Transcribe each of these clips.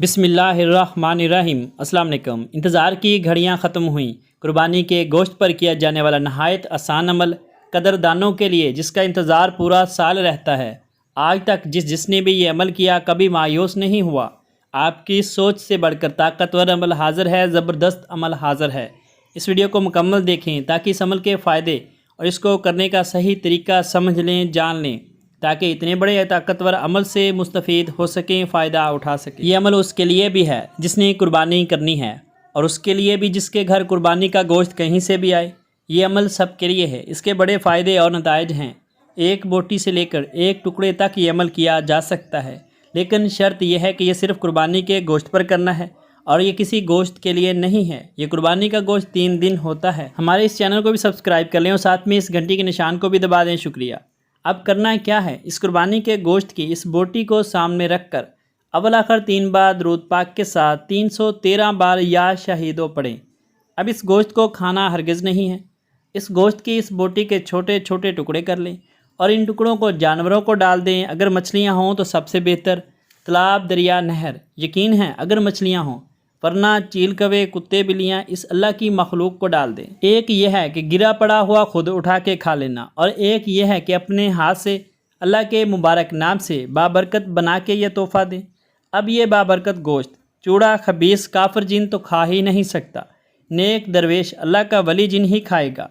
بسم اللہ الرحمن الرحیم۔ السلام علیکم۔ انتظار کی گھڑیاں ختم ہوئیں۔ قربانی کے گوشت پر کیا جانے والا نہایت آسان عمل قدردانوں کے لیے جس کا انتظار پورا سال رہتا ہے۔ آج تک جس نے بھی یہ عمل کیا کبھی مایوس نہیں ہوا۔ آپ کی سوچ سے بڑھ کر طاقتور عمل حاضر ہے، زبردست عمل حاضر ہے۔ اس ویڈیو کو مکمل دیکھیں تاکہ اس عمل کے فائدے اور اس کو کرنے کا صحیح طریقہ سمجھ لیں، جان لیں، تاکہ اتنے بڑے طاقتور عمل سے مستفید ہو سکیں، فائدہ اٹھا سکیں۔ یہ عمل اس کے لیے بھی ہے جس نے قربانی کرنی ہے، اور اس کے لیے بھی جس کے گھر قربانی کا گوشت کہیں سے بھی آئے۔ یہ عمل سب کے لیے ہے۔ اس کے بڑے فائدے اور نتائج ہیں۔ ایک بوٹی سے لے کر ایک ٹکڑے تک یہ عمل کیا جا سکتا ہے، لیکن شرط یہ ہے کہ یہ صرف قربانی کے گوشت پر کرنا ہے، اور یہ کسی گوشت کے لیے نہیں ہے۔ یہ قربانی کا گوشت 3 دن ہوتا ہے۔ ہمارے اس چینل کو بھی سبسکرائب کر لیں اور ساتھ میں اس گھنٹی کے نشان کو بھی دبا دیں۔ شکریہ۔ اب کرنا کیا ہے؟ اس قربانی کے گوشت کی اس بوٹی کو سامنے رکھ کر اول آخر 3 بار درود پاک کے ساتھ 313 بار یا شہیدو پڑھیں۔ اب اس گوشت کو کھانا ہرگز نہیں ہے۔ اس گوشت کی اس بوٹی کے چھوٹے چھوٹے ٹکڑے کر لیں اور ان ٹکڑوں کو جانوروں کو ڈال دیں۔ اگر مچھلیاں ہوں تو سب سے بہتر، تالاب، دریا، نہر۔ یقین ہے اگر مچھلیاں ہوں، ورنہ چیل کوے، کتے، بلیاں، اس اللہ کی مخلوق کو ڈال دیں۔ ایک یہ ہے کہ گرا پڑا ہوا خود اٹھا کے کھا لینا، اور ایک یہ ہے کہ اپنے ہاتھ سے اللہ کے مبارک نام سے بابرکت بنا کے یہ تحفہ دیں۔ اب یہ بابرکت گوشت چوڑا خبیث کافر جن تو کھا ہی نہیں سکتا۔ نیک درویش اللہ کا ولی جن ہی کھائے گا،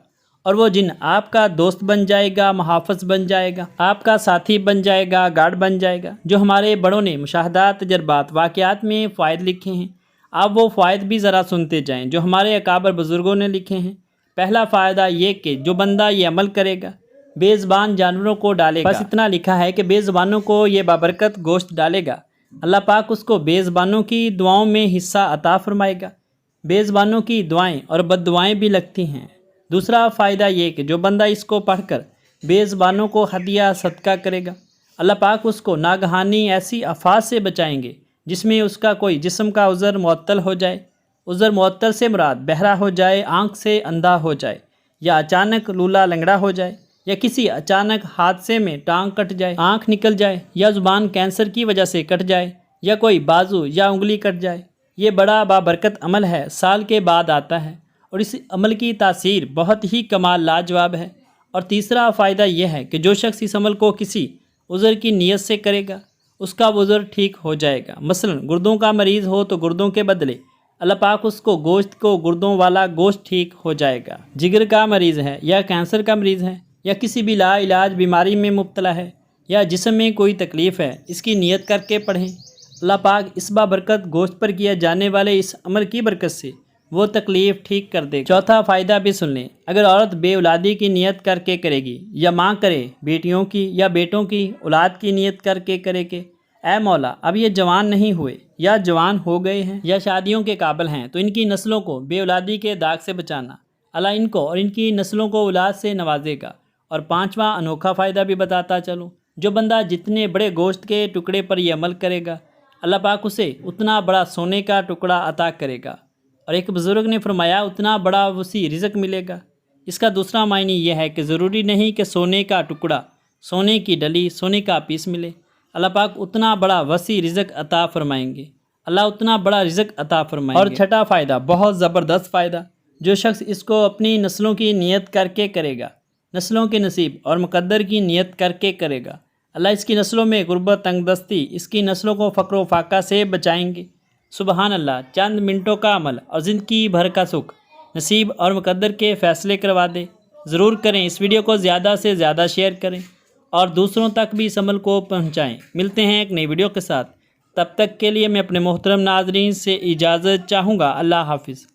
اور وہ جن آپ کا دوست بن جائے گا، محافظ بن جائے گا، آپ کا ساتھی بن جائے گا، گارڈ بن جائے گا۔ جو ہمارے بڑوں نے مشاہدات، تجربات، واقعات میں فوائد لکھے ہیں، آپ وہ فوائد بھی ذرا سنتے جائیں جو ہمارے اکابر بزرگوں نے لکھے ہیں۔ پہلا فائدہ یہ کہ جو بندہ یہ عمل کرے گا بے زبان جانوروں کو ڈالے گا۔ بس اتنا لکھا ہے کہ بے زبانوں کو یہ بابرکت گوشت ڈالے گا، اللہ پاک اس کو بے زبانوں کی دعاؤں میں حصہ عطا فرمائے گا۔ بے زبانوں کی دعائیں اور بد دعائیں بھی لگتی ہیں۔ دوسرا فائدہ یہ کہ جو بندہ اس کو پڑھ کر بے زبانوں کو ہدیہ صدقہ کرے گا، اللہ پاک اس کو ناگہانی ایسی آفات سے بچائیں گے جس میں اس کا کوئی جسم کا عضو معطل ہو جائے۔ عضو معطل سے مراد بہرا ہو جائے، آنکھ سے اندھا ہو جائے، یا اچانک لولا لنگڑا ہو جائے، یا کسی اچانک حادثے میں ٹانگ کٹ جائے، آنکھ نکل جائے، یا زبان کینسر کی وجہ سے کٹ جائے، یا کوئی بازو یا انگلی کٹ جائے۔ یہ بڑا بابرکت عمل ہے، سال کے بعد آتا ہے، اور اس عمل کی تاثیر بہت ہی کمال لاجواب ہے۔ اور تیسرا فائدہ یہ ہے کہ جو شخص اس عمل کو کسی عذر کی نیت سے کرے گا اس کا عذر ٹھیک ہو جائے گا۔ مثلا گردوں کا مریض ہو تو گردوں کے بدلے اللہ پاک اس کو گوشت کو گردوں والا گوشت ٹھیک ہو جائے گا۔ جگر کا مریض ہے، یا کینسر کا مریض ہے، یا کسی بھی لا علاج بیماری میں مبتلا ہے، یا جسم میں کوئی تکلیف ہے، اس کی نیت کر کے پڑھیں۔ اللہ پاک اس بابرکت گوشت پر کیا جانے والے اس عمل کی برکت سے وہ تکلیف ٹھیک کر دے گا۔ چوتھا فائدہ بھی سن لیں۔ اگر عورت بے اولادی کی نیت کر کے کرے گی، یا ماں کرے بیٹیوں کی یا بیٹوں کی اولاد کی نیت کر کے کرے کہ اے مولا اب یہ جوان نہیں ہوئے، یا جوان ہو گئے ہیں، یا شادیوں کے قابل ہیں، تو ان کی نسلوں کو بے اولادی کے داغ سے بچانا، اللہ ان کو اور ان کی نسلوں کو اولاد سے نوازے گا۔ اور پانچواں انوکھا فائدہ بھی بتاتا چلوں، جو بندہ جتنے بڑے گوشت کے ٹکڑے پر یہ عمل کرے گا اللہ پاک اسے اتنا بڑا سونے کا ٹکڑا عطا کرے گا۔ اور ایک بزرگ نے فرمایا اتنا بڑا وسیع رزق ملے گا۔ اس کا دوسرا معنی یہ ہے کہ ضروری نہیں کہ سونے کا ٹکڑا، سونے کی ڈلی، سونے کا پیس ملے، اللہ پاک اتنا بڑا وسیع رزق عطا فرمائیں گے، اللہ اتنا بڑا رزق عطا فرمائیں گے۔ اور چھٹا فائدہ بہت زبردست فائدہ، جو شخص اس کو اپنی نسلوں کی نیت کر کے کرے گا، نسلوں کے نصیب اور مقدر کی نیت کر کے کرے گا، اللہ اس کی نسلوں میں غربت، تنگ دستی، اس کی نسلوں کو فقر و فاقہ سے بچائیں گے۔ سبحان اللہ۔ چند منٹوں کا عمل اور زندگی بھر کا سکھ، نصیب اور مقدر کے فیصلے کروا دے۔ ضرور کریں، اس ویڈیو کو زیادہ سے زیادہ شیئر کریں اور دوسروں تک بھی اس عمل کو پہنچائیں۔ ملتے ہیں ایک نئی ویڈیو کے ساتھ، تب تک کے لیے میں اپنے محترم ناظرین سے اجازت چاہوں گا۔ اللہ حافظ۔